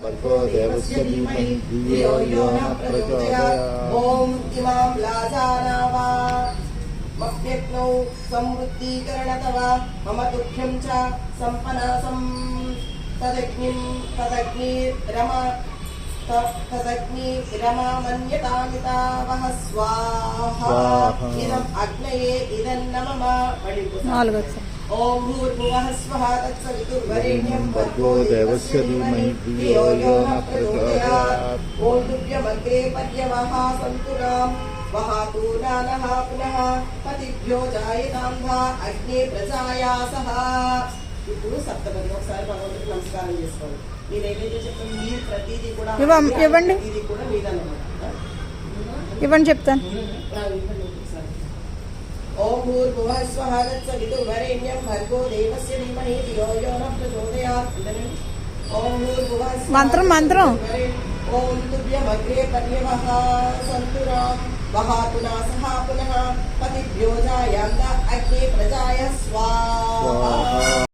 भर्गो देवस्य धीमहि धियो यो नः प्रचोदयात्। ॐ इमां लाजानावा मप्यग्नौ समृद्धीकरणतवा मम दुःख्यं च सम्पनासं तदग्निरमा मन्यतामिता वह स्वाहा। इदम् अग्नये इदन्न मम ओम भूर्भुवः स्वः तत्सवितुर्वरेण्यं भर्गो देवस्य धीमहि धियो यो नः प्रचोदयात्। ओम तुभ्यमग्रे पर्यवहा सन्तुरां वहातु नानः पुनः पतिभ्यो जायताम्भा अग्ने प्रजायासः। ఇప్పుడు సప్తపది ఒకసారి భగవంతుడికి నమస్కారం చేసుకోండి. మీరు ఏదైతే చెప్తారు మీరు ప్రతిదీ కూడా ఇవ్వండి ఇది కూడా మీదన్నమాట. ఇవ్వండి చెప్తాను. ఓం భూర్భువః స్వః తత్సవితుర్వరేణ్యం భర్గో దేవస్య ధీమహి ధియో యో నః ప్రచోదయాత్. ఓం భూర్భువః మంత్రం ఓం తుభ్యమగ్రే పర్యవః సంతురాం వహాతు నాసః పునః పతిభ్యో జాయాంత అగ్నే ప్రజాయ స్వాహా।